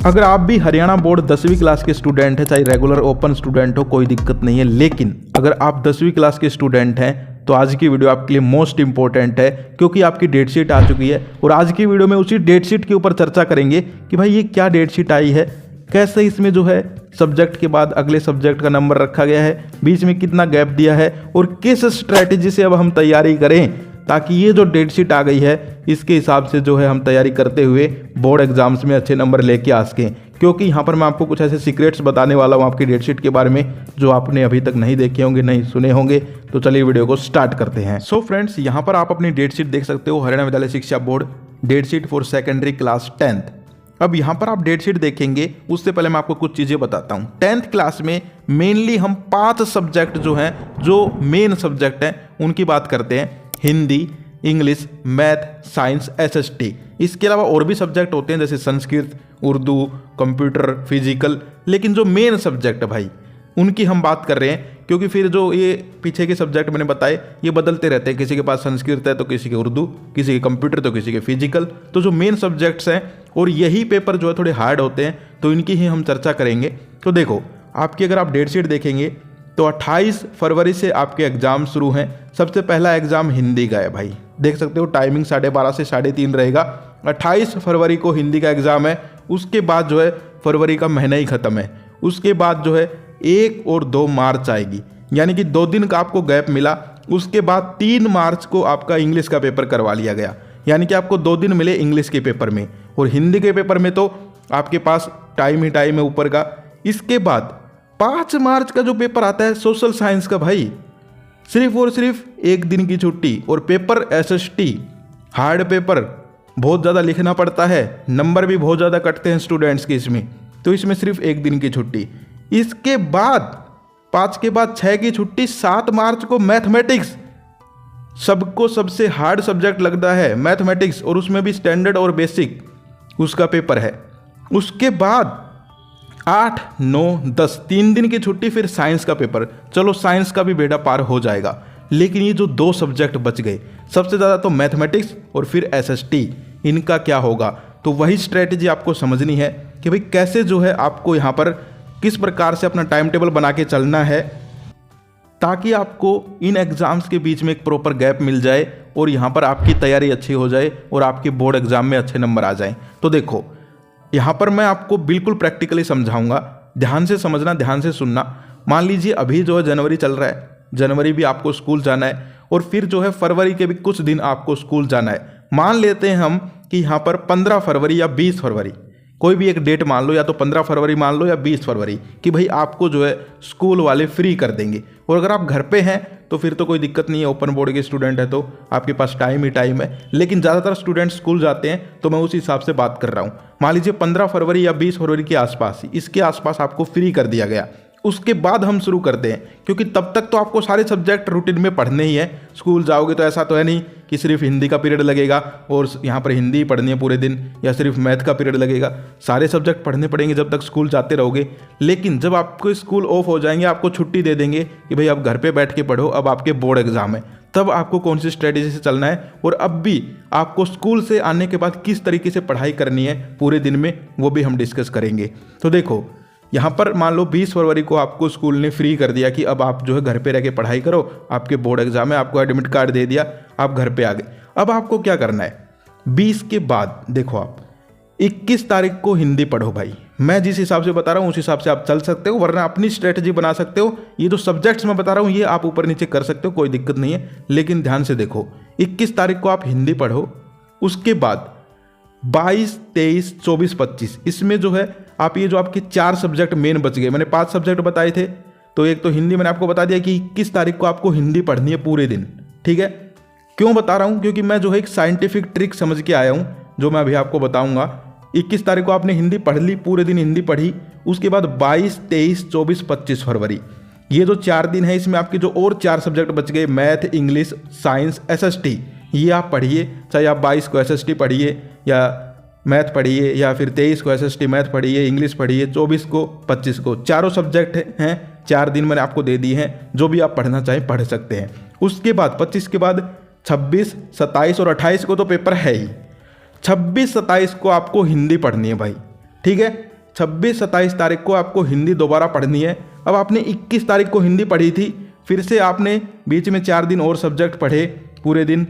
अगर आप भी हरियाणा बोर्ड 10वीं क्लास के स्टूडेंट हैं, चाहे रेगुलर ओपन स्टूडेंट हो, कोई दिक्कत नहीं है। लेकिन अगर आप 10वीं क्लास के स्टूडेंट हैं तो आज की वीडियो आपके लिए मोस्ट इंपॉर्टेंट है, क्योंकि आपकी डेट शीट आ चुकी है। और आज की वीडियो में उसी डेट शीट के ऊपर चर्चा करेंगे कि भाई ये क्या डेट शीट आई है, कैसे इसमें जो है सब्जेक्ट के बाद अगले सब्जेक्ट का नंबर रखा गया है, बीच में कितना गैप दिया है और किस स्ट्रैटेजी से अब हम तैयारी करें ताकि ये जो डेट शीट आ गई है इसके हिसाब से जो है हम तैयारी करते हुए बोर्ड एग्जाम्स में अच्छे नंबर लेके आ सकें। क्योंकि यहाँ पर मैं आपको कुछ ऐसे सीक्रेट्स बताने वाला हूँ आपकी डेट शीट के बारे में जो आपने अभी तक नहीं देखे होंगे, नहीं सुने होंगे। तो चलिए वीडियो को स्टार्ट करते हैं। सो फ्रेंड्स, यहाँ पर आप अपनी डेट शीट देख सकते हो, हरियाणा विद्यालय शिक्षा board date sheet for secondary class 10th। अब यहाँ पर आप डेट शीट देखेंगे उससे पहले मैं आपको कुछ चीज़ें बताता हूँ। 10th क्लास में मेनली हम 5 सब्जेक्ट जो हैं, जो मेन सब्जेक्ट हैं उनकी बात करते हैं। Hindi, English, math, science, SST. इसके अलावा और भी सब्जेक्ट होते हैं जैसे संस्कृत, उर्दू, कंप्यूटर, फिजिकल। लेकिन जो मेन सब्जेक्ट है भाई उनकी हम बात कर रहे हैं, क्योंकि फिर जो ये पीछे के सब्जेक्ट मैंने बताए ये बदलते रहते हैं। किसी के पास संस्कृत है तो किसी के उर्दू, किसी के कंप्यूटर तो किसी के फिजिकल। तो जो मेन सब्जेक्ट्स हैं और यही पेपर जो है थोड़े हार्ड होते हैं, तो इनकी ही हम चर्चा करेंगे। तो देखो, आपकी अगर आप डेट शीट देखेंगे तो 28 फरवरी से आपके एग्ज़ाम शुरू हैं। सबसे पहला एग्ज़ाम हिंदी का है भाई, देख सकते हो टाइमिंग 12:30 से 3:30 रहेगा। 28 फरवरी को हिंदी का एग्ज़ाम है। उसके बाद जो है फरवरी का महीना ही ख़त्म है। उसके बाद जो है 1 और 2 मार्च आएगी, यानी कि 2 दिन का आपको गैप मिला। उसके बाद 3 मार्च को आपका इंग्लिश का पेपर करवा लिया गया, यानी कि आपको 2 दिन मिले इंग्लिश के पेपर में। और हिंदी के पेपर में तो आपके पास टाइम ही टाइम है ऊपर का। इसके बाद 5 मार्च का जो पेपर आता है सोशल साइंस का भाई, सिर्फ और सिर्फ 1 दिन की छुट्टी। और पेपर एसएसटी हार्ड पेपर, बहुत ज़्यादा लिखना पड़ता है, नंबर भी बहुत ज़्यादा कटते हैं स्टूडेंट्स के इसमें, तो इसमें सिर्फ 1 दिन की छुट्टी। इसके बाद 5 के बाद 6 की छुट्टी। 7 मार्च को मैथमेटिक्स, सबको सबसे हार्ड सब्जेक्ट लगता है मैथमेटिक्स, और उसमें भी स्टैंडर्ड और बेसिक उसका पेपर है। उसके बाद 8, 9, 10 3 दिन की छुट्टी, फिर साइंस का पेपर। चलो साइंस का भी बेड़ा पार हो जाएगा। लेकिन ये जो 2 सब्जेक्ट बच गए, सबसे ज़्यादा तो मैथमेटिक्स और फिर एसएसटी, इनका क्या होगा? तो वही स्ट्रेटजी आपको समझनी है कि भाई कैसे जो है आपको यहाँ पर किस प्रकार से अपना टाइम टेबल बना के चलना है, ताकि आपको इन एग्ज़ाम्स के बीच में एक प्रॉपर गैप मिल जाए और यहाँ पर आपकी तैयारी अच्छी हो जाए और आपके बोर्ड एग्ज़ाम में अच्छे नंबर आ जाएँ। तो देखो, यहाँ पर मैं आपको बिल्कुल प्रैक्टिकली समझाऊंगा, ध्यान से समझना, ध्यान से सुनना। मान लीजिए अभी जो है जनवरी चल रहा है, जनवरी भी आपको स्कूल जाना है और फिर जो है फरवरी के भी कुछ दिन आपको स्कूल जाना है। मान लेते हैं हम कि यहाँ पर 15 फरवरी या 20 फरवरी, कोई भी एक डेट मान लो, या तो 15 फरवरी मान लो या 20 फरवरी, कि भाई आपको जो है स्कूल वाले फ्री कर देंगे। और अगर आप घर पे हैं तो फिर तो कोई दिक्कत नहीं है, ओपन बोर्ड के स्टूडेंट है तो आपके पास टाइम ही टाइम है। लेकिन ज़्यादातर स्टूडेंट स्कूल जाते हैं, तो मैं उस हिसाब से बात कर रहा हूँ। मान लीजिए 15 फरवरी या 20 फरवरी के आसपास, इसके आसपास आपको फ्री कर दिया गया। उसके बाद हम शुरू करते हैं, क्योंकि तब तक तो आपको सारे सब्जेक्ट रूटीन में पढ़ने ही है। स्कूल जाओगे तो ऐसा तो है नहीं कि सिर्फ हिंदी का पीरियड लगेगा और यहाँ पर हिंदी पढ़नी है पूरे दिन, या सिर्फ मैथ का पीरियड लगेगा। सारे सब्जेक्ट पढ़ने पड़ेंगे जब तक स्कूल जाते रहोगे। लेकिन जब आपको स्कूल ऑफ हो जाएंगे, आपको छुट्टी दे देंगे कि भाई अब घर पे बैठ के पढ़ो, अब आपके बोर्ड एग्जाम है, तब आपको कौन सी स्ट्रेटेजी से चलना है और अब भी आपको स्कूल से आने के बाद किस तरीके से पढ़ाई करनी है पूरे दिन में, वो भी हम डिस्कस करेंगे। तो देखो, यहाँ पर मान लो 20 फरवरी को आपको स्कूल ने फ्री कर दिया कि अब आप जो है घर पे रह के पढ़ाई करो, आपके बोर्ड एग्जाम है, आपको एडमिट कार्ड दे दिया, आप घर पे आ गए। अब आपको क्या करना है? 20 के बाद देखो, आप 21 तारीख को हिंदी पढ़ो भाई। मैं जिस हिसाब से बता रहा हूँ उस हिसाब से आप चल सकते हो, वरना अपनी स्ट्रेटजी बना सकते हो। ये जो सब्जेक्ट्स मैं बता रहा हूँ ये आप ऊपर नीचे कर सकते हो, कोई दिक्कत नहीं है। लेकिन ध्यान से देखो, 21 तारीख को आप हिंदी पढ़ो। उसके बाद 22, 23, 24, 25, इसमें जो है आप ये जो आपके 4 सब्जेक्ट मेन बच गए, मैंने 5 सब्जेक्ट बताए थे, तो एक तो हिंदी मैंने आपको बता दिया कि 21 तारीख को आपको हिंदी पढ़नी है पूरे दिन। ठीक है, क्यों बता रहा हूँ? क्योंकि मैं जो है एक साइंटिफिक ट्रिक समझ के आया हूँ जो मैं अभी आपको बताऊँगा। 21 तारीख को आपने हिंदी पढ़ ली, पूरे दिन हिंदी पढ़ी। उसके बाद 22, 23, 24, 25 फरवरी, ये जो 4 दिन है इसमें आपके जो और 4 सब्जेक्ट बच गए, मैथ, इंग्लिश, साइंस, एसएसटी, ये आप पढ़िए। चाहे आप 22 को एसएसटी पढ़िए या मैथ पढ़िए, या फिर 23 को एसएसटी मैथ पढ़िए, इंग्लिश पढ़िए, 24 को, 25 को, चारों सब्जेक्ट हैं। 4 दिन मैंने आपको दे दिए हैं, जो भी आप पढ़ना चाहें पढ़ सकते हैं। उसके बाद 25 के बाद 26, 27 और 28 को तो पेपर है ही। 26, 27 को आपको हिंदी पढ़नी है भाई। ठीक है, 26-27 तारीख को आपको हिंदी दोबारा पढ़नी है। अब आपने 21 तारीख को हिंदी पढ़ी थी, फिर से आपने बीच में 4 दिन और सब्जेक्ट पढ़े पूरे दिन।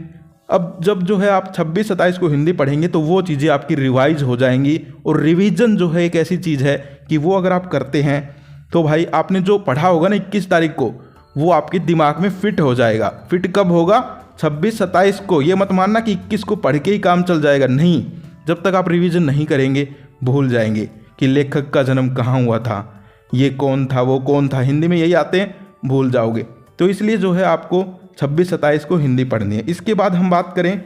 अब जब जो है आप 26-27 को हिंदी पढ़ेंगे तो वो चीज़ें आपकी रिवाइज हो जाएंगी। और रिवीजन जो है एक ऐसी चीज़ है कि वो अगर आप करते हैं तो भाई आपने जो पढ़ा होगा ना 21 तारीख को, वो आपके दिमाग में फिट हो जाएगा। फिट कब होगा? 26-27 को। ये मत मानना कि 21 को पढ़ के ही काम चल जाएगा, नहीं। जब तक आप रिवीजन नहीं करेंगे भूल जाएंगे कि लेखक का जन्म कहाँ हुआ था, ये कौन था, वो कौन था। हिंदी में यही आते हैं, भूल जाओगे। तो इसलिए जो है आपको 26-27 को हिंदी पढ़नी है। इसके बाद हम बात करें,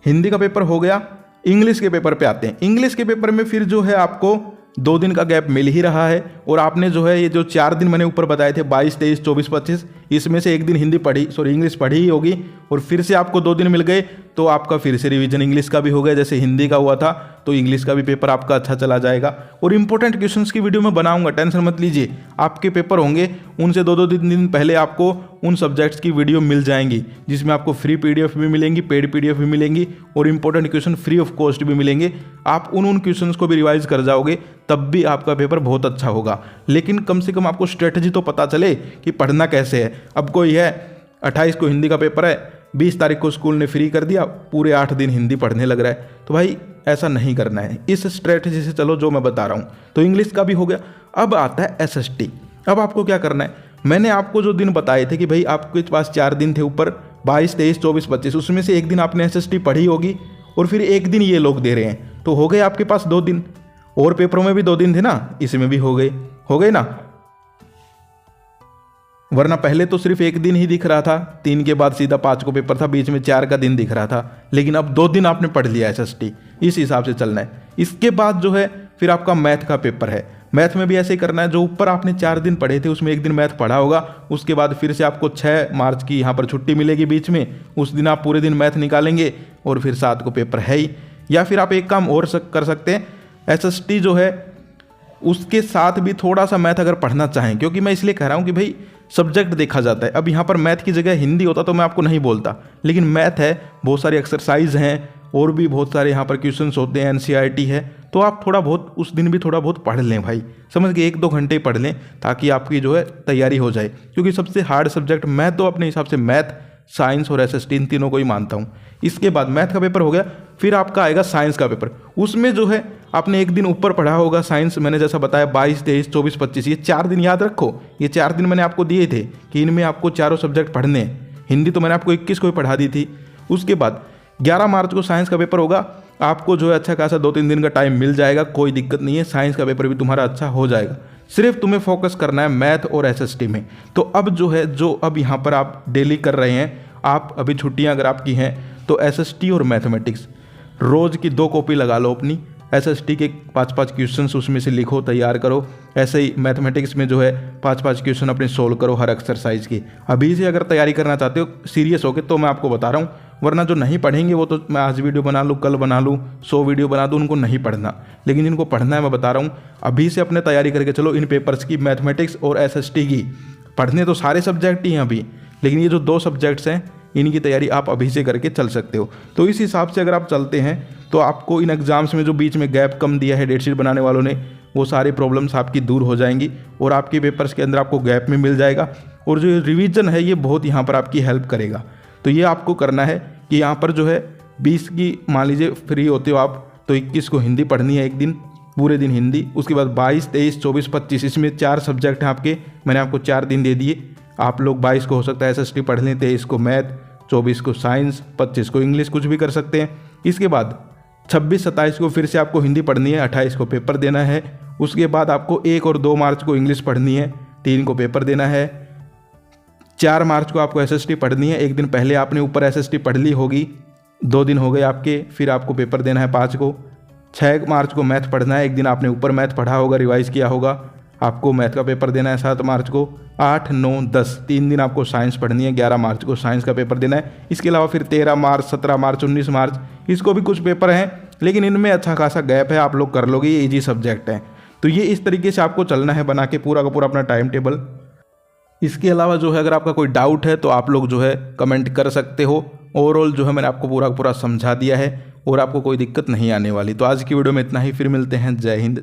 हिंदी का पेपर हो गया, इंग्लिश के पेपर पे आते हैं। इंग्लिश के पेपर में फिर जो है आपको 2 दिन का गैप मिल ही रहा है। और आपने जो है ये जो 4 दिन मैंने ऊपर बताए थे 22, 23, 24, 25, इसमें से एक दिन इंग्लिश पढ़ी ही होगी। और फिर से आपको 2 दिन मिल गए तो आपका फिर से रिवीजन इंग्लिश का भी हो गया। जैसे हिंदी का हुआ था तो इंग्लिश का भी पेपर आपका अच्छा चला जाएगा। और इंपॉर्टेंट क्वेश्चंस की वीडियो मैं बनाऊंगा, टेंशन मत लीजिए। आपके पेपर होंगे उनसे 2-2 दिन पहले आपको उन सब्जेक्ट्स की वीडियो मिल जाएंगी, जिसमें आपको फ्री PDF भी मिलेंगी, पेड PDF भी मिलेंगी और important question free of cost भी मिलेंगे। आप उन क्वेश्चंस को भी रिवाइज कर जाओगे तब भी आपका पेपर बहुत अच्छा होगा। लेकिन कम से कम आपको स्ट्रेटजी तो पता चले कि पढ़ना कैसे है। अब कोई है 28 को हिंदी का पेपर है, 20 तारीख को स्कूल ने फ्री कर दिया, पूरे 8 दिन हिंदी पढ़ने लग रहा है, तो भाई ऐसा नहीं करना है। इस स्ट्रेटजी से चलो जो मैं बता रहा हूँ। तो इंग्लिश का भी हो गया। अब आता है SST। अब आपको क्या करना है, मैंने आपको जो दिन बताए थे कि भाई आपके पास 4 दिन थे ऊपर 22, 23, 24, 25, उसमें से एक दिन आपने SST पढ़ी होगी और फिर एक दिन ये लोग दे रहे हैं, तो हो गए आपके पास 2 दिन। और पेपरों में भी 2 दिन थे ना, इसमें भी हो गए ना। वरना पहले तो सिर्फ एक दिन ही दिख रहा था, 3 के बाद सीधा 5 को पेपर था, बीच में 4 का दिन दिख रहा था। लेकिन अब 2 दिन आपने पढ़ लिया SST, इस हिसाब से चलना है। इसके बाद जो है फिर आपका मैथ का पेपर है। मैथ में भी ऐसे ही करना है, जो ऊपर आपने 4 दिन पढ़े थे उसमें एक दिन मैथ पढ़ा होगा, उसके बाद फिर से आपको 6 मार्च की यहाँ पर छुट्टी मिलेगी बीच में, उस दिन आप पूरे दिन मैथ निकालेंगे और फिर 7 को पेपर है ही। या फिर आप एक काम और कर सकते हैं, SST जो है उसके साथ भी थोड़ा सा मैथ अगर पढ़ना चाहें, क्योंकि मैं इसलिए कह रहा हूँ कि भाई सब्जेक्ट देखा जाता है। अब यहाँ पर मैथ की जगह हिंदी होता तो मैं आपको नहीं बोलता, लेकिन मैथ है, बहुत सारी एक्सरसाइज हैं और भी बहुत सारे यहाँ पर क्वेश्चंस होते हैं, NCERT है, तो आप थोड़ा बहुत उस दिन भी थोड़ा बहुत पढ़ लें भाई, समझ के 1-2 घंटे पढ़ लें ताकि आपकी जो है तैयारी हो जाए। क्योंकि सबसे हार्ड सब्जेक्ट मैं तो अपने हिसाब से मैथ, साइंस और SST इन तीनों को ही मानता हूँ। इसके बाद मैथ का पेपर हो गया, फिर आपका आएगा साइंस का पेपर। उसमें जो है आपने एक दिन ऊपर पढ़ा होगा साइंस, मैंने जैसा बताया 22, 23, 24, 25, ये 4 दिन याद रखो। ये 4 दिन मैंने आपको दिए थे कि इनमें आपको चारों सब्जेक्ट पढ़ने हैं। हिंदी तो मैंने आपको 21 को ही पढ़ा दी थी। उसके बाद 11 मार्च को साइंस का पेपर होगा। आपको जो है अच्छा खासा 2-3 दिन का टाइम मिल जाएगा, कोई दिक्कत नहीं है, साइंस का पेपर भी तुम्हारा अच्छा हो जाएगा। सिर्फ तुम्हें फोकस करना है मैथ और SST में। तो अब जो है अब यहाँ पर आप डेली कर रहे हैं, आप अभी छुट्टियाँ अगर आपकी हैं तो SST और मैथमेटिक्स रोज़ की 2 कॉपी लगा लो अपनी। SST के 5-5 क्वेश्चंस उसमें से लिखो, तैयार करो। ऐसे ही मैथमेटिक्स में जो है 5-5 क्वेश्चन अपने सोल्व करो हर एक्सरसाइज की। अभी से अगर तैयारी करना चाहते हो सीरियस होकर तो मैं आपको बता रहा हूँ, वरना जो नहीं पढ़ेंगे वो तो मैं आज वीडियो बना लूँ, कल बना लूँ, 100 वीडियो बना दूँ, उनको नहीं पढ़ना। लेकिन जिनको पढ़ना है मैं बता रहा हूँ, अभी से अपने तैयारी करके चलो इन पेपर्स की, मैथमेटिक्स और SST की। पढ़ने तो सारे सब्जेक्ट ही हैं अभी, लेकिन ये जो 2 सब्जेक्ट्स हैं इनकी तैयारी आप अभी से करके चल सकते हो। तो इस हिसाब से अगर आप चलते हैं तो आपको इन एग्ज़ाम्स में जो बीच में गैप कम दिया है डेटशीट बनाने वालों ने, वो सारी प्रॉब्लम्स आपकी दूर हो जाएंगी और आपके पेपर्स के अंदर आपको गैप में मिल जाएगा। और जो रिवीजन है ये बहुत यहाँ पर आपकी हेल्प करेगा। तो ये आपको करना है कि यहाँ पर जो है 20 की मान लीजिए फ्री होते हो आप, तो 21 को हिंदी पढ़नी है एक दिन, पूरे दिन हिंदी। उसके बाद 22, 23, 24, 25 इसमें 4 सब्जेक्ट हैं आपके, मैंने आपको 4 दिन दे दिए। आप लोग 22 को हो सकता है SST पढ़ लें, 23 को मैथ, 24 को साइंस, 25 को इंग्लिश, कुछ भी कर सकते हैं। इसके बाद 26-27 को फिर से आपको हिंदी पढ़नी है, 28 को पेपर देना है। उसके बाद आपको 1 और 2 मार्च को इंग्लिश पढ़नी है, 3 को पेपर देना है। 4 मार्च को आपको SST पढ़नी है, एक दिन पहले आपने ऊपर SST पढ़ ली होगी, 2 दिन हो गए आपके, फिर आपको पेपर देना है 5 को। 6 मार्च को मैथ पढ़ना है, एक दिन आपने ऊपर मैथ पढ़ा होगा, रिवाइज किया होगा, आपको मैथ का पेपर देना है 7 मार्च को। 8, 9, 10 3 दिन आपको साइंस पढ़नी है, 11 मार्च को साइंस का पेपर देना है। इसके अलावा फिर 13 मार्च, 17 मार्च, 19 मार्च इसको भी कुछ पेपर हैं, लेकिन इनमें अच्छा खासा गैप है, आप लोग कर लोगे, ये ईजी सब्जेक्ट हैं। तो ये इस तरीके से आपको चलना है बना के पूरा का पूरा अपना टाइम टेबल। इसके अलावा जो है अगर आपका कोई डाउट है तो आप लोग जो है कमेंट कर सकते हो। ओवरऑल जो है मैंने आपको पूरा पूरा समझा दिया है और आपको कोई दिक्कत नहीं आने वाली। तो आज की वीडियो में इतना ही, फिर मिलते हैं। जय हिंद।